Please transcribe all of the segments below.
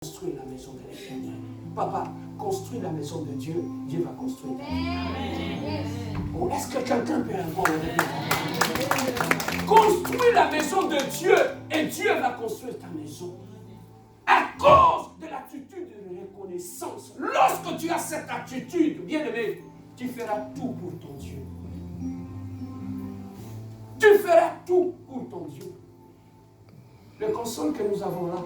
construire la maison de l'Éternel. Papa, construis la maison de Dieu, Dieu va construire ta maison. Oh, est-ce que quelqu'un peut avoir construis la maison de Dieu et Dieu va construire ta maison. À cause de l'attitude de reconnaissance. Lorsque tu as cette attitude, bien-aimé, tu feras tout pour ton Dieu. Tu feras tout pour ton Dieu. Le console que nous avons là,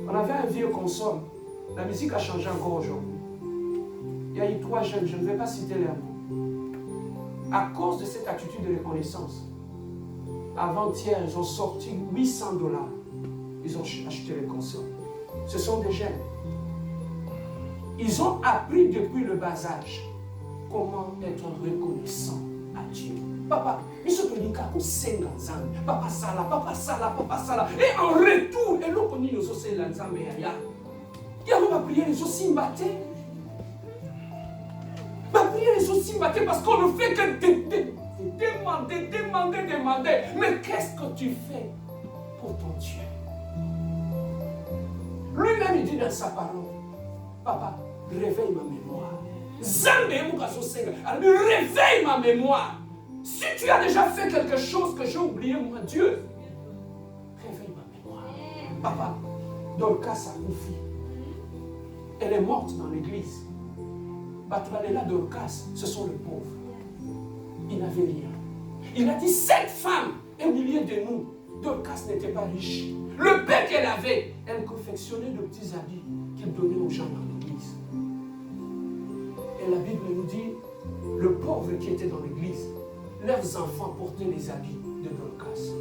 on avait un vieux console. La musique a changé encore aujourd'hui. Il y a eu 3 jeunes, je ne vais pas citer leur nom. À cause de cette attitude de reconnaissance, avant-hier, ils ont sorti $800. Ils ont acheté les consoles. Ce sont des jeunes. Ils ont appris depuis le bas âge comment être reconnaissant à Dieu. Papa, ils sont venus à 5 ans. Papa ça là, papa ça là, papa ça là. Et en retour, et l'on connaît nos osses là, il y a ma prière, les osses battés. Ma prière, les osses battés parce qu'on ne fait que demander. Mais qu'est-ce que tu fais pour ton Dieu? Lui-même, il dit dans sa parole, Papa, réveille ma mémoire. Alors, réveille ma mémoire. Si tu as déjà fait quelque chose que j'ai oublié, moi, Dieu, réveille ma mémoire. Papa, Dorcas a une fille. Elle est morte dans l'église. Batralela Dorcas, ce sont les pauvres. Il n'avait rien. Il a dit, cette femme est au milieu de nous. Dorcas n'était pas riche. Le pain qu'elle avait, elle confectionnait de petits habits qu'elle donnait aux gens dans l'église. Et la Bible nous dit, le pauvre qui était dans l'église, leurs enfants portaient les habits de Dorcas.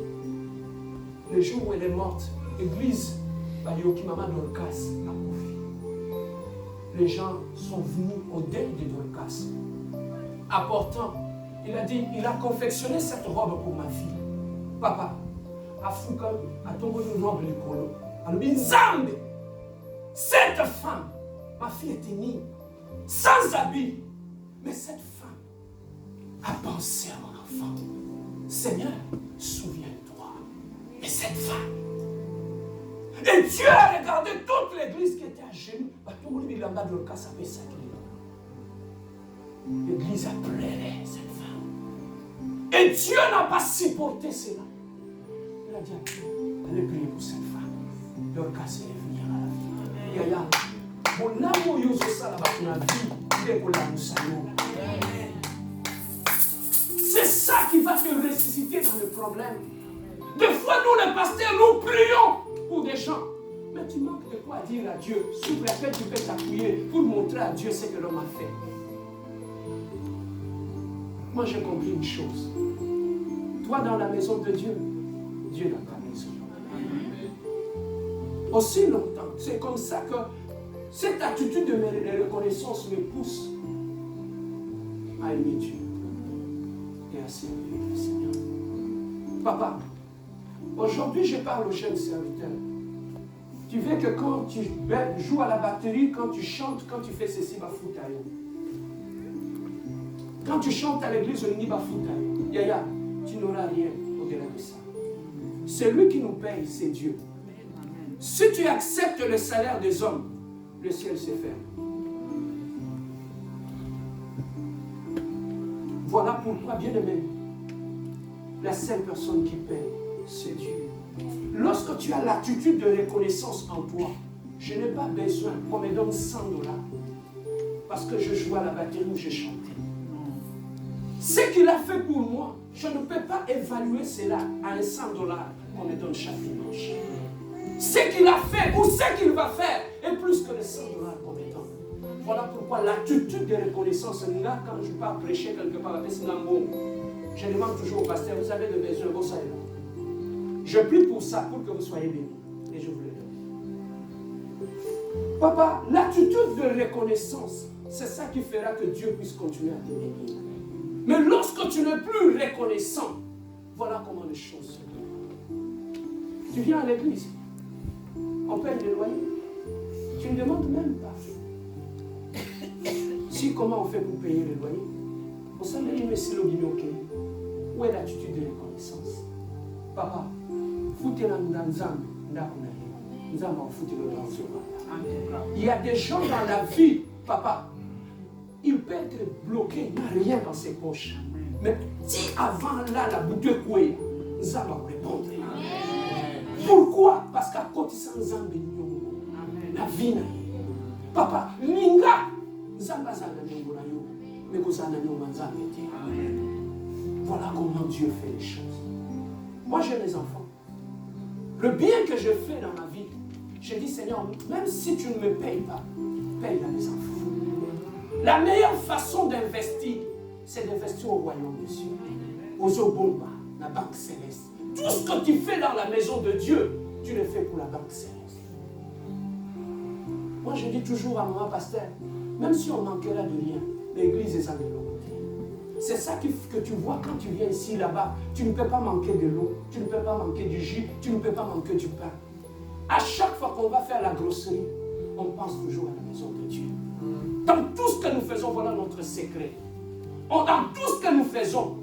Le jour où elle est morte, l'église, Yokimama Dorcas a confié. Les gens sont venus au deuil de Dorcas. Apportant, il a dit, il a confectionné cette robe pour ma fille. Papa, Afuka, Atongo une robe l'écolo. Alors, Nzambe, cette femme, ma fille était née, sans habit. Mais cette femme a pensé à mon enfant. Seigneur, souviens-toi de cette femme. Et Dieu a regardé toute l'église qui était à genoux. L'église a pleuré cette femme. Et Dieu n'a pas supporté cela. Il a dit à Dieu, allez prier pour cette femme. Dorcas est venir à la vie. Yaya, mon amour yoso salaba pour la vie, il est pour la moussaillon. C'est ça qui va te ressusciter dans le problème. Des fois, nous les pasteurs, nous prions pour des gens. Mais tu manques de quoi dire à Dieu, sur lequel tu peux t'appuyer pour montrer à Dieu ce que l'homme a fait. Moi, j'ai compris une chose. Toi, dans la maison de Dieu, Dieu dans ta maison. Aussi longtemps, c'est comme ça que cette attitude de reconnaissance me pousse à aimer Dieu et à servir le Seigneur. Papa, aujourd'hui, je parle aux jeunes serviteurs. Tu veux que quand tu joues à la batterie, quand tu chantes, quand tu fais ceci, quand tu chantes à l'église, Yaya, tu n'auras rien au-delà de ça. Celui qui nous paye, c'est Dieu. Si tu acceptes le salaire des hommes, le ciel se ferme. Voilà pourquoi, bien aimé, la seule personne qui paye, c'est Dieu. Lorsque tu as l'attitude de reconnaissance en toi, je n'ai pas besoin qu'on me donne $100 parce que je joue à la batterie ou je chante. Ce qu'il a fait pour moi, je ne peux pas évaluer cela à $100 qu'on me donne chaque dimanche. Ce qu'il a fait ou ce qu'il va faire est plus que les $100 qu'on me donne. Voilà pourquoi l'attitude de reconnaissance, là, quand je pars prêcher quelque part, je demande toujours au pasteur, vous avez des besoins, vous savez. Je prie pour ça, pour que vous soyez bénis. Et je vous le donne. Papa, l'attitude de reconnaissance, c'est ça qui fera que Dieu puisse continuer à te bénir. Mais lorsque tu n'es plus reconnaissant, voilà comment les choses se font. Tu viens à l'église, on paye les loyers. Tu ne demandes même pas. Si comment on fait pour payer les loyers? On s'en est mis le guinéen. Où est l'attitude de reconnaissance? Papa, foutez-la dans Nzambe, nous allons foutre le grand sur il y a des gens dans la vie, papa, il peut être bloqué, il n'y a rien dans ses poches. Mais si avant là, la bouteille couée, nous allons répondre. Pourquoi? Parce qu'à côté de ça, la vie, papa, linga, voilà comment Dieu fait les choses. Moi, j'ai les enfants. Le bien que je fais dans ma vie, je dis, Seigneur, même si tu ne me payes pas, paye à mes enfants. La meilleure façon d'investir, c'est d'investir au royaume des cieux, aux Obomba, la banque céleste. Tout ce que tu fais dans la maison de Dieu, tu le fais pour la banque céleste. Moi, je dis toujours à mon pasteur, même si on manquerait de rien, l'église est à de l'eau. C'est ça que tu vois quand tu viens ici, là-bas. Tu ne peux pas manquer de l'eau, tu ne peux pas manquer du jus, tu ne peux pas manquer du pain. À chaque fois qu'on va faire la grosserie, on pense toujours à la maison de Dieu. Dans tout ce que nous faisons, voilà notre secret. Dans tout ce que nous faisons,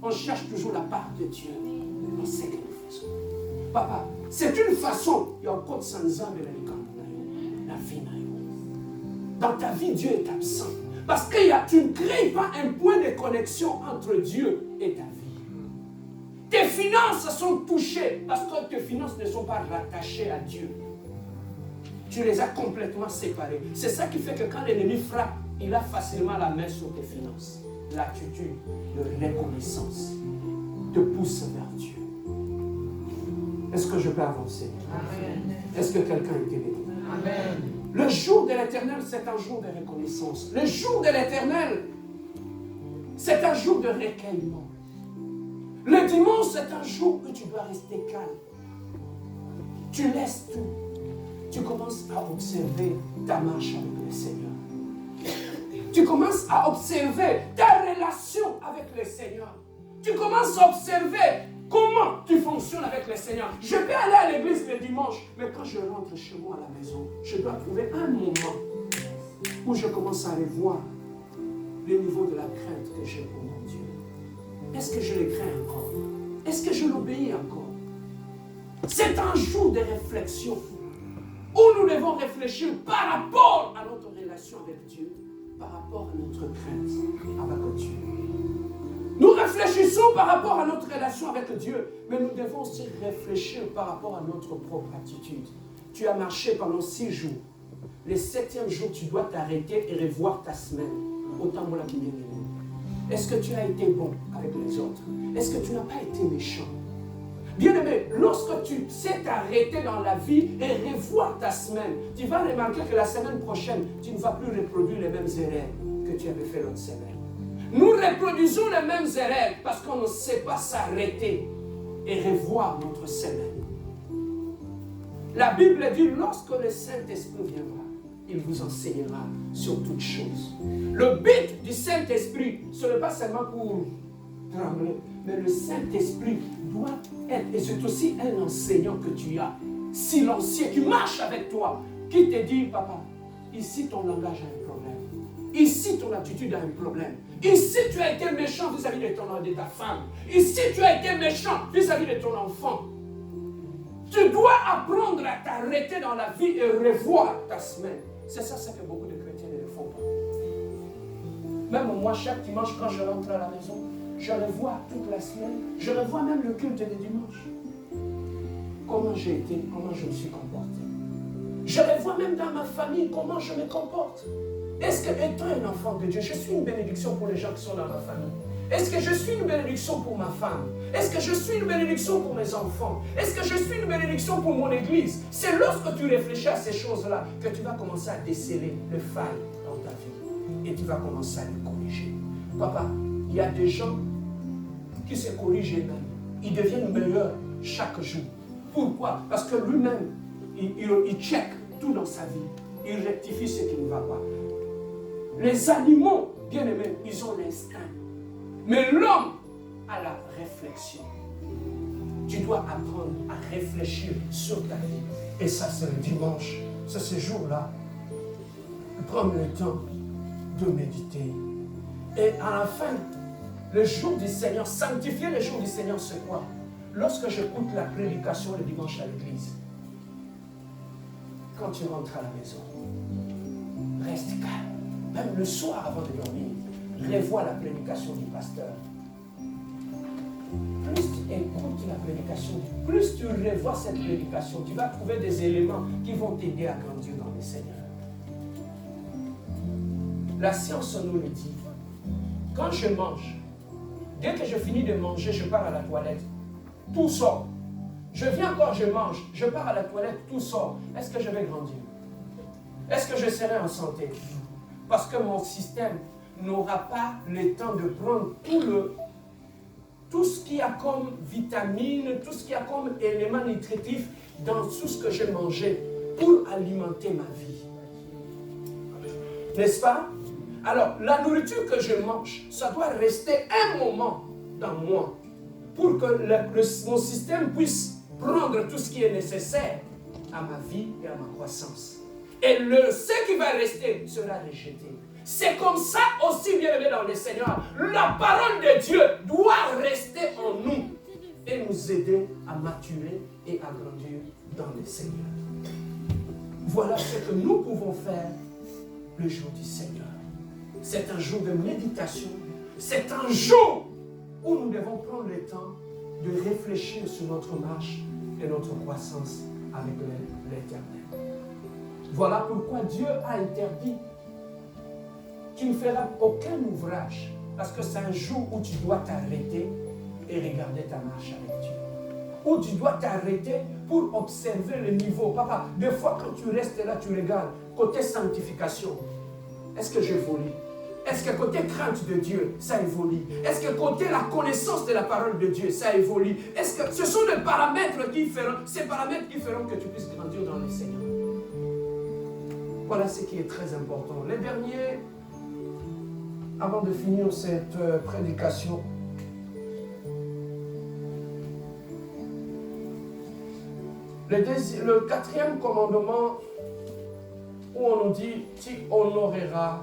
on cherche toujours la part de Dieu. On sait que nous faisons. Papa, c'est une façon, il y a encore sans âme et la vie. Dans ta vie, Dieu est absent. Parce que tu ne crées pas un point de connexion entre Dieu et ta vie. Tes finances sont touchées parce que tes finances ne sont pas rattachées à Dieu. Tu les as complètement séparées. C'est ça qui fait que quand l'ennemi frappe, il a facilement la main sur tes finances. L'attitude de reconnaissance te pousse vers Dieu. Est-ce que je peux avancer? Amen. Est-ce que quelqu'un est béni? Amen. Le jour de l'Éternel, c'est un jour de reconnaissance. Le jour de l'Éternel, c'est un jour de recueillement. Le dimanche, c'est un jour où tu dois rester calme. Tu laisses tout. Tu commences à observer ta marche avec le Seigneur. Tu commences à observer ta relation avec le Seigneur. Tu commences à observer comment tu fonctionnes avec le Seigneur. Je peux aller à l'église le dimanche, mais quand je rentre chez moi à la maison, je dois trouver un moment où je commence à revoir le niveau de la crainte que j'ai pour mon Dieu. Est-ce que je le crains encore? Est-ce que je l'obéis encore? C'est un jour de réflexion où nous devons réfléchir par rapport à notre relation avec Dieu, par rapport à notre crainte avec Dieu. Nous réfléchissons par rapport à notre relation avec Dieu, mais nous devons aussi réfléchir par rapport à notre propre attitude. Tu as marché pendant 6 jours. Le 7e jour, tu dois t'arrêter et revoir ta semaine. Autant pour la qui vient de nous. Est-ce que tu as été bon avec les autres? Est-ce que tu n'as pas été méchant? Bien-aimé, lorsque tu sais t'arrêter dans la vie et revoir ta semaine, tu vas remarquer que la semaine prochaine, tu ne vas plus reproduire les mêmes erreurs que tu avais fait l'autre semaine. Nous reproduisons les mêmes erreurs parce qu'on ne sait pas s'arrêter et revoir notre semaine. La Bible dit, lorsque le Saint-Esprit viendra, il vous enseignera sur toutes choses. Le but du Saint-Esprit, ce n'est pas seulement pour trembler, mais le Saint-Esprit doit être, et c'est aussi un enseignant que tu as, silencieux, qui marche avec toi, qui te dit, papa, ici ton langage a un problème. Ici, ton attitude a un problème. Ici, tu as été méchant vis-à-vis de ta femme. Ici, tu as été méchant vis-à-vis de ton enfant. Tu dois apprendre à t'arrêter dans la vie et revoir ta semaine. C'est ça que beaucoup de chrétiens ne font pas. Même moi, chaque dimanche, quand je rentre à la maison, je revois toute la semaine. Je revois même le culte de dimanche. Comment j'ai été, comment je me suis comporté. Je revois même dans ma famille comment je me comporte. Est-ce que, étant un enfant de Dieu, je suis une bénédiction pour les gens qui sont dans ma famille? Est-ce que je suis une bénédiction pour ma femme? Est-ce que je suis une bénédiction pour mes enfants? Est-ce que je suis une bénédiction pour mon église? C'est lorsque tu réfléchis à ces choses-là que tu vas commencer à déceler le faille dans ta vie. Et tu vas commencer à les corriger. Papa, il y a des gens qui se corrigent eux-mêmes. Ils deviennent meilleurs chaque jour. Pourquoi? Parce que lui-même, il check tout dans sa vie. Il rectifie ce qui ne va pas. Les animaux, bien aimés, ils ont l'instinct. Mais l'homme a la réflexion. Tu dois apprendre à réfléchir sur ta vie. Et ça, c'est le dimanche. C'est ce jour-là. Prendre le temps de méditer. Et à la fin, le jour du Seigneur, sanctifier le jour du Seigneur, c'est quoi? Lorsque j'écoute la prédication le dimanche à l'église, quand tu rentres à la maison, reste calme. Même le soir avant de dormir, revois la prédication du pasteur. Plus tu écoutes la prédication, plus tu revois cette prédication, tu vas trouver des éléments qui vont t'aider à grandir dans le Seigneur. La science nous le dit. Quand je mange, dès que je finis de manger, je pars à la toilette. Tout sort. Je viens encore, je mange. Je pars à la toilette, tout sort. Est-ce que je vais grandir? Est-ce que je serai en santé? Parce que mon système n'aura pas le temps de prendre tout ce qu'il y a comme vitamines, tout ce qu'il y a comme éléments nutritifs dans tout ce que j'ai mangé pour alimenter ma vie. N'est-ce pas? Alors, la nourriture que je mange, ça doit rester un moment dans moi pour que mon système puisse prendre tout ce qui est nécessaire à ma vie et à ma croissance. Et ce qui va rester sera rejeté. C'est comme ça aussi, bien aimé dans le Seigneur. La parole de Dieu doit rester en nous et nous aider à maturer et à grandir dans le Seigneur. Voilà ce que nous pouvons faire le jour du Seigneur. C'est un jour de méditation. C'est un jour où nous devons prendre le temps de réfléchir sur notre marche et notre croissance avec l'Éternel. Voilà pourquoi Dieu a interdit. Tu ne feras aucun ouvrage parce que c'est un jour où tu dois t'arrêter et regarder ta marche avec Dieu. Où tu dois t'arrêter pour observer le niveau. Papa, des fois quand tu restes là, tu regardes côté sanctification. Est-ce que j'évolue? Est-ce que côté crainte de Dieu, ça évolue? Est-ce que côté la connaissance de la parole de Dieu, ça évolue? Est-ce que ce sont les paramètres qui feront, ces paramètres qui feront que tu puisses grandir dans le Seigneur? Voilà ce qui est très important. Les derniers, avant de finir cette prédication, le quatrième commandement où on nous dit « Tu honoreras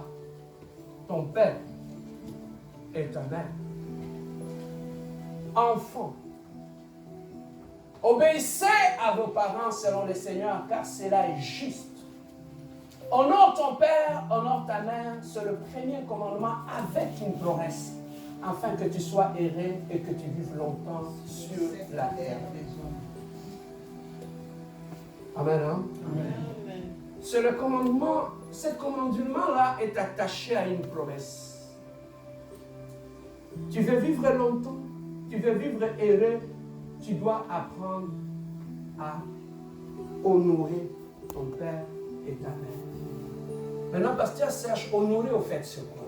ton père et ta mère. » Enfants, obéissez à vos parents selon le Seigneur, car cela est juste. Honore ton père, honore ta mère, c'est le premier commandement avec une promesse, afin que tu sois heureux et que tu vives longtemps sur la terre. Amen. Hein? Amen. C'est le commandement, ce commandement-là est attaché à une promesse. Tu veux vivre longtemps, tu veux vivre heureux, tu dois apprendre à honorer ton père et ta mère. Maintenant, pasteur Serge, honorer au fait c'est quoi?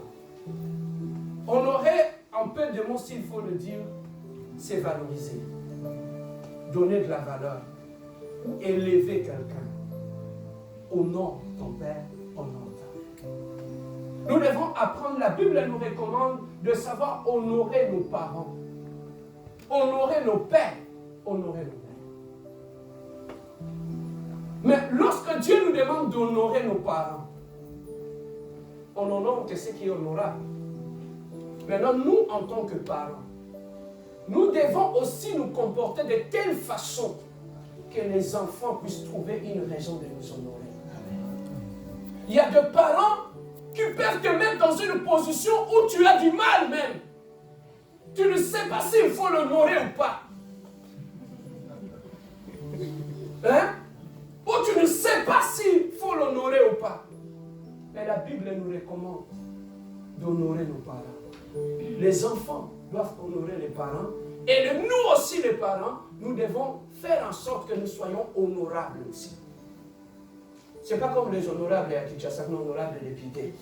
Honorer, en peu de mots, s'il faut le dire, c'est valoriser, donner de la valeur, élever quelqu'un. Honore ton père, honore ta mère. Nous devons apprendre, la Bible nous recommande de savoir honorer nos parents, honorer nos pères, honorer nos mères. Mais lorsque Dieu nous demande d'honorer nos parents, on honore que ce qui est honorable. Maintenant, nous, en tant que parents, nous devons aussi nous comporter de telle façon que les enfants puissent trouver une raison de nous honorer. Il y a des parents qui peuvent te mettre dans une position où tu as du mal même. Tu ne sais pas s'il faut l'honorer ou pas. Hein? Ou tu ne sais pas s'il faut l'honorer ou pas. Mais la Bible nous recommande d'honorer nos parents. Les enfants doivent honorer les parents. Et nous aussi, les parents, nous devons faire en sorte que nous soyons honorables aussi. Ce n'est pas comme les honorables à Kinshasa, les honorables de l'épité.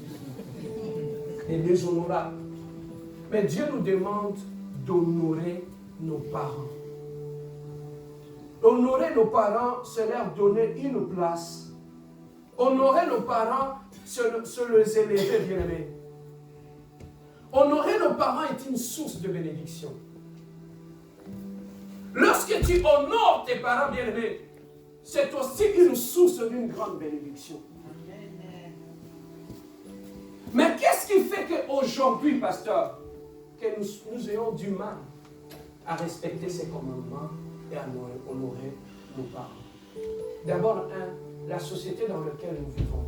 Les déshonorables. Mais Dieu nous demande d'honorer nos parents. Honorer nos parents, c'est leur donner une place. Honorer nos parents, c'est les élever, bien-aimés. Honorer nos parents est une source de bénédiction. Lorsque tu honores tes parents, bien-aimés, c'est aussi une source d'une grande bénédiction. Mais qu'est-ce qui fait qu'aujourd'hui, pasteur, que nous ayons du mal à respecter ces commandements et à honorer nos parents? D'abord, la société dans laquelle nous vivons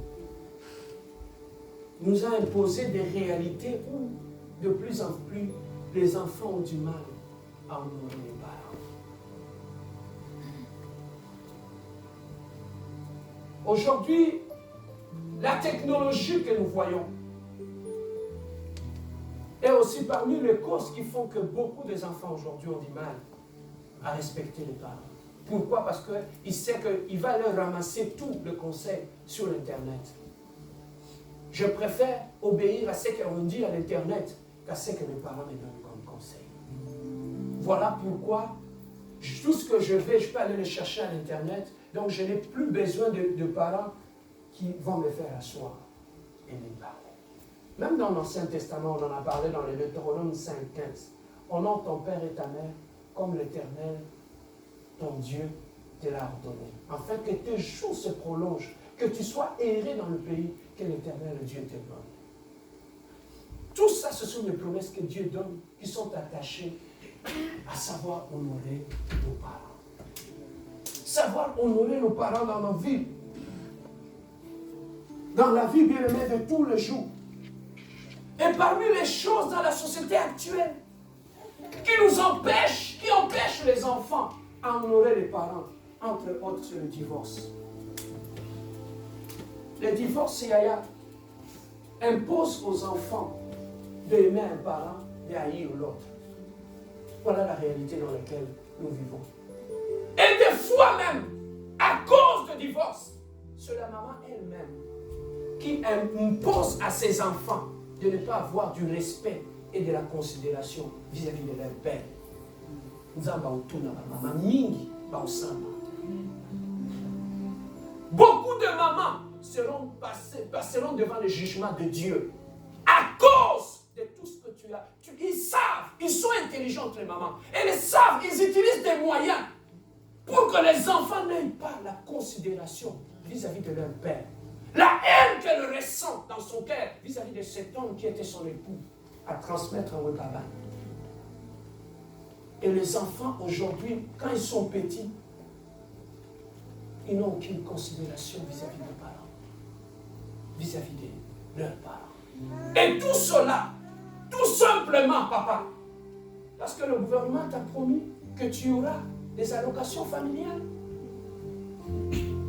nous a imposé des réalités où de plus en plus les enfants ont du mal à honorer les parents. Aujourd'hui, la technologie que nous voyons est aussi parmi les causes qui font que beaucoup des enfants aujourd'hui ont du mal à respecter les parents. Pourquoi? Parce qu'il sait qu'il va leur ramasser tout le conseil sur Internet. Je préfère obéir à ce qu'on dit à l'Internet qu'à ce que mes parents me donnent comme conseil. Voilà pourquoi tout ce que je peux aller le chercher à l'Internet. Donc je n'ai plus besoin de parents qui vont me faire asseoir et me parler. Même dans l'Ancien Testament, on en a parlé dans les Deutéronome 5.15. Honore ton père et ta mère comme l'Éternel, ton Dieu, te l'a ordonné. Afin que tes jours se prolongent, que tu sois erré dans le pays que l'Éternel Dieu te donne. Tout ça, ce sont des promesses que Dieu donne, qui sont attachées à savoir honorer nos parents. Savoir honorer nos parents dans nos vies. Dans la vie bien-aimée de tous les jours. Et parmi les choses dans la société actuelle qui empêchent les enfants à honorer les parents, entre autres, c'est le divorce. Le divorce, Yaya, impose aux enfants d'aimer un parent et haïr l'autre. Voilà la réalité dans laquelle nous vivons. Et des fois même, à cause de divorce, c'est la maman elle-même qui impose à ses enfants de ne pas avoir du respect et de la considération vis-à-vis de leur père. Beaucoup de mamans passeront devant le jugement de Dieu à cause de tout ce que tu as. Ils savent, ils sont intelligentes les mamans. Et ils savent, ils utilisent des moyens pour que les enfants n'aient pas la considération vis-à-vis de leur père. La haine qu'elle ressent dans son cœur vis-à-vis de cet homme qui était son époux à transmettre à Wekaba. Et les enfants aujourd'hui, quand ils sont petits, ils n'ont aucune considération vis-à-vis des parents, vis-à-vis de leurs parents. Et tout cela, tout simplement, papa, parce que le gouvernement t'a promis que tu auras des allocations familiales.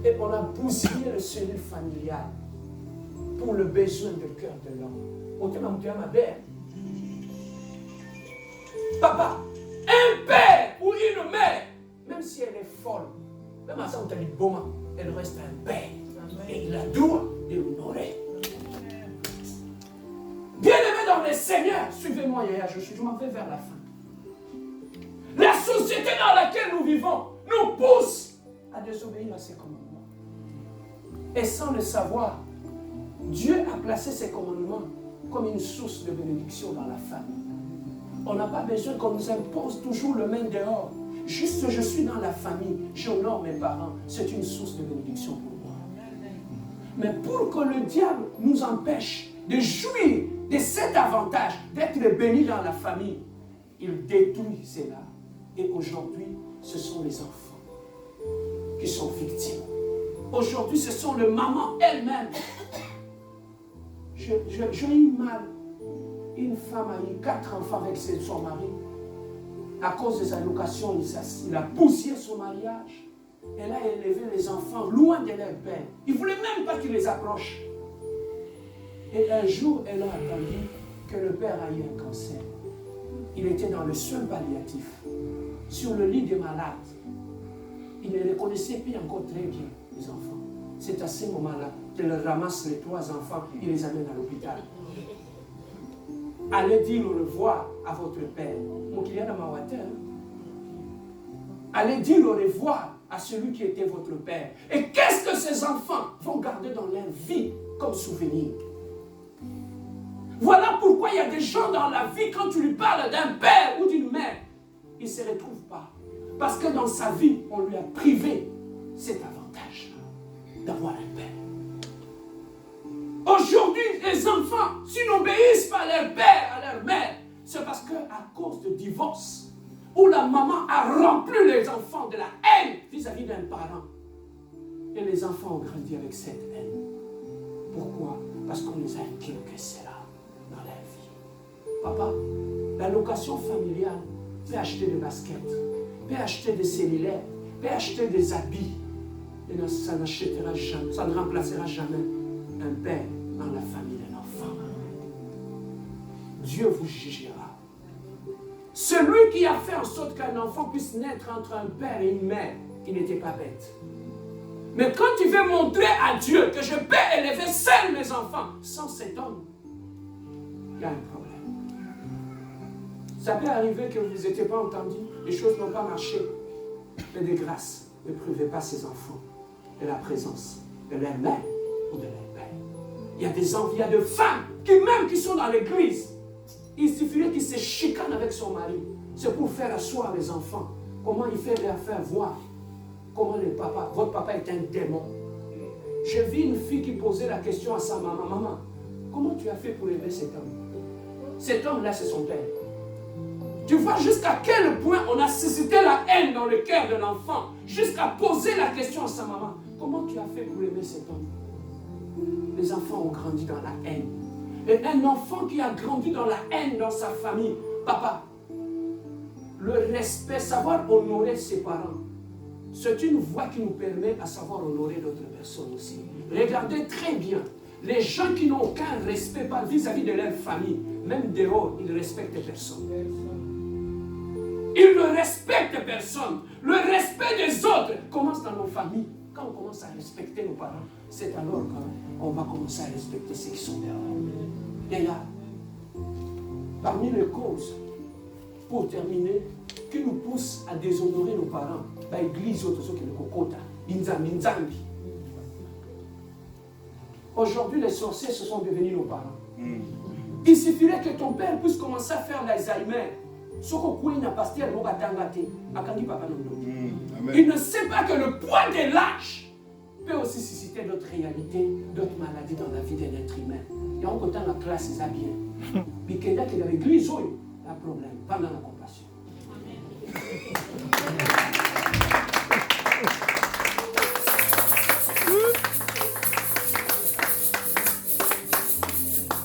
Et on a bousillé le cellule familial pour le besoin de cœur de l'homme. Papa, un père ou une mère, même si elle est folle, même à ça on t'a dit bon, elle reste un père. Et il a le droit de l'honorer. Bien-aimés dans le Seigneur, suivez-moi, Yaya, je m'en vais vers la fin. La société dans laquelle nous vivons nous pousse à désobéir à ses commandements. Et sans le savoir, Dieu a placé ses commandements comme une source de bénédiction dans la famille. On n'a pas besoin qu'on nous impose toujours le main dehors. Juste je suis dans la famille, j'honore mes parents, c'est une source de bénédiction pour moi. Mais pour que le diable nous empêche de jouir de cet avantage, d'être bénis dans la famille, il détruit cela. Et aujourd'hui, ce sont les enfants qui sont victimes. Aujourd'hui, ce sont les mamans elles-mêmes. J'ai eu mal. Une femme a eu 4 enfants avec son mari. À cause des allocations, il a poussé son mariage. Elle a élevé les enfants loin de leur père. Il ne voulait même pas qu'ils les approchent. Et un jour, elle a entendu que le père a eu un cancer. Il était dans le soin palliatif, sur le lit des malades. Il ne reconnaissait plus encore très bien les enfants. C'est à ce moment-là qu'elle ramasse les 3 enfants et les amène à l'hôpital. Allez dire au revoir à votre père. Allez dire au revoir à celui qui était votre père. Et qu'est-ce que ces enfants vont garder dans leur vie comme souvenir? Voilà pourquoi il y a des gens dans la vie, quand tu lui parles d'un père ou d'une mère, il ne se retrouve pas. Parce que dans sa vie, on lui a privé cet avantage d'avoir un père. Aujourd'hui, les enfants, s'ils n'obéissent pas à leur père, à leur mère, c'est parce qu'à cause de divorce, où la maman a rempli les enfants de la haine vis-à-vis d'un parent, Et les enfants ont grandi avec cette haine. Pourquoi? Parce qu'on les a inculqué cela dans la vie. Papa, la location familiale peut acheter des baskets, peut acheter des cellulaires, peut acheter des habits. Et ça n'achètera jamais, ça ne remplacera jamais un père dans la famille d'un enfant. Dieu vous jugera. Celui qui a fait en sorte qu'un enfant puisse naître entre un père et une mère, il n'était pas bête. Mais quand tu veux montrer à Dieu que je peux élever seul mes enfants sans cet homme, il y a un problème. Ça peut arriver que vous n'étiez pas entendu, les choses n'ont pas marché. Mais de grâce, ne privez pas ces enfants de la présence de leur mère ou de leur père. Il y a des hommes, il y a des femmes qui sont dans l'église. Il suffirait qu'ils se chicanent avec son mari. C'est pour faire asseoir les enfants. Comment il fait leur faire voir comment votre papa est un démon. J'ai vu une fille qui posait la question à sa maman. Maman, comment tu as fait pour élever cet homme? Cet homme-là, c'est son père. Tu vois jusqu'à quel point on a suscité la haine dans le cœur de l'enfant, jusqu'à poser la question à sa maman. Comment tu as fait pour aimer cet homme? Les enfants ont grandi dans la haine. Et un enfant qui a grandi dans la haine dans sa famille, papa, le respect, savoir honorer ses parents, c'est une voie qui nous permet à savoir honorer d'autres personnes aussi. Regardez très bien, les gens qui n'ont aucun respect vis-à-vis de leur famille, même dehors, ils ne respectent personne. Ils ne respectent personne. Le respect des autres commence dans nos familles. Quand on commence à respecter nos parents, c'est alors qu'on va commencer à respecter ceux qui sont dehors. Et là, parmi les causes, pour terminer, qui nous poussent à déshonorer nos parents, l'église, aujourd'hui, les sorciers, ce sont devenus nos parents. Il suffirait que ton père puisse commencer à faire l'Alzheimer. Il ne sait pas que le poids de l'âge peut aussi susciter d'autres réalités, d'autres maladies dans la vie d'un être humain. Il y a encore la classe, ça bien. Mais qu'il y a dans l'église, il y a un problème, pas dans la compassion.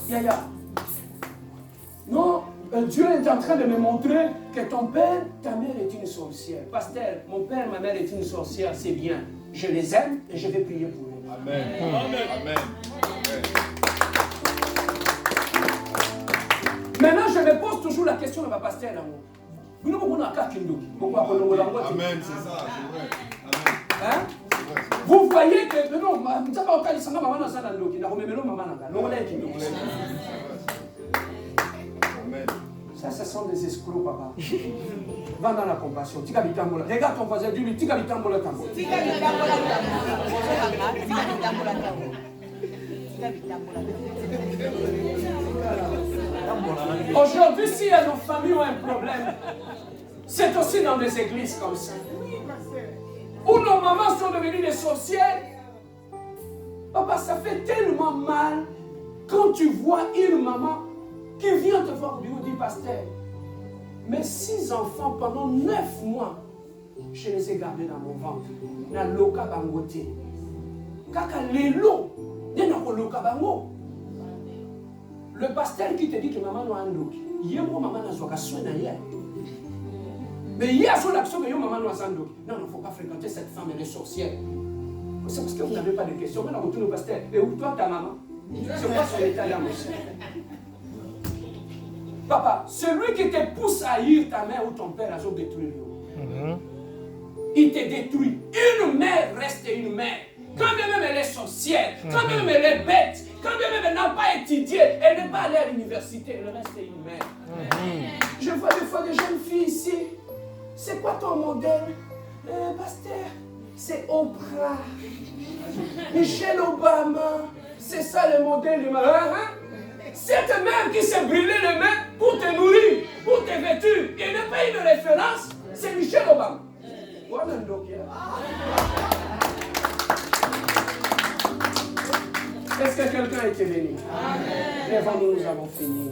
Yaya, non, Dieu est en train de me montrer que ton père, ta mère est une sorcière. Pasteur, mon père, ma mère est une sorcière, c'est bien. Je les aime et je vais prier pour eux. Amen. Amen. Amen. Maintenant, je me pose toujours la question à ma pasteur d'amour. Amen, c'est ça, c'est vrai. Amen. Hein? Vous voyez que non, ça, ce sont des escrocs, papa. Va dans la compassion. Regarde ton voisin, dis-lui, tika bitambola tambo. Aujourd'hui, si nos familles ont un problème, c'est aussi dans des églises comme ça. Où nos mamans sont devenues des sorcières. Papa, ça fait tellement mal quand tu vois une maman qui vient te voir au bureau du pasteur. Mes 6 enfants, pendant 9 mois, je les ai gardés dans mon ventre. Na loka bangote. Kaka lelo, nenako loka bango. Le pasteur qui te dit que maman n'a un look, yemo maman n'a pas soin d'ailleurs. Mais il y a son action que yo maman n'a pas un look. Non, il ne faut pas fréquenter cette femme, elle est sorcière. C'est parce que vous n'avez pas de questions. Maintenant, vous retournez au pasteur. Et où toi, ta maman? C'est quoi son état d'âme aussi? Papa, celui qui te pousse à haïr ta mère ou ton père, a détruit. Il te détruit. Une mère reste une mère. Quand bien même elle est sorcière, quand bien même elle est bête, quand bien même elle n'a pas étudié, elle n'est pas allée à l'université, elle reste une mère. Je vois des fois des jeunes filles ici. C'est quoi ton modèle? Pasteur, c'est Oprah. Michelle Obama. C'est ça le modèle de ma mère. Cette mère qui s'est brûlée les mains pour te nourrir, pour te vêtir, et n'est pas une référence, c'est Michelle Obama. Est-ce que quelqu'un a été béni? Amen. Nous avons fini.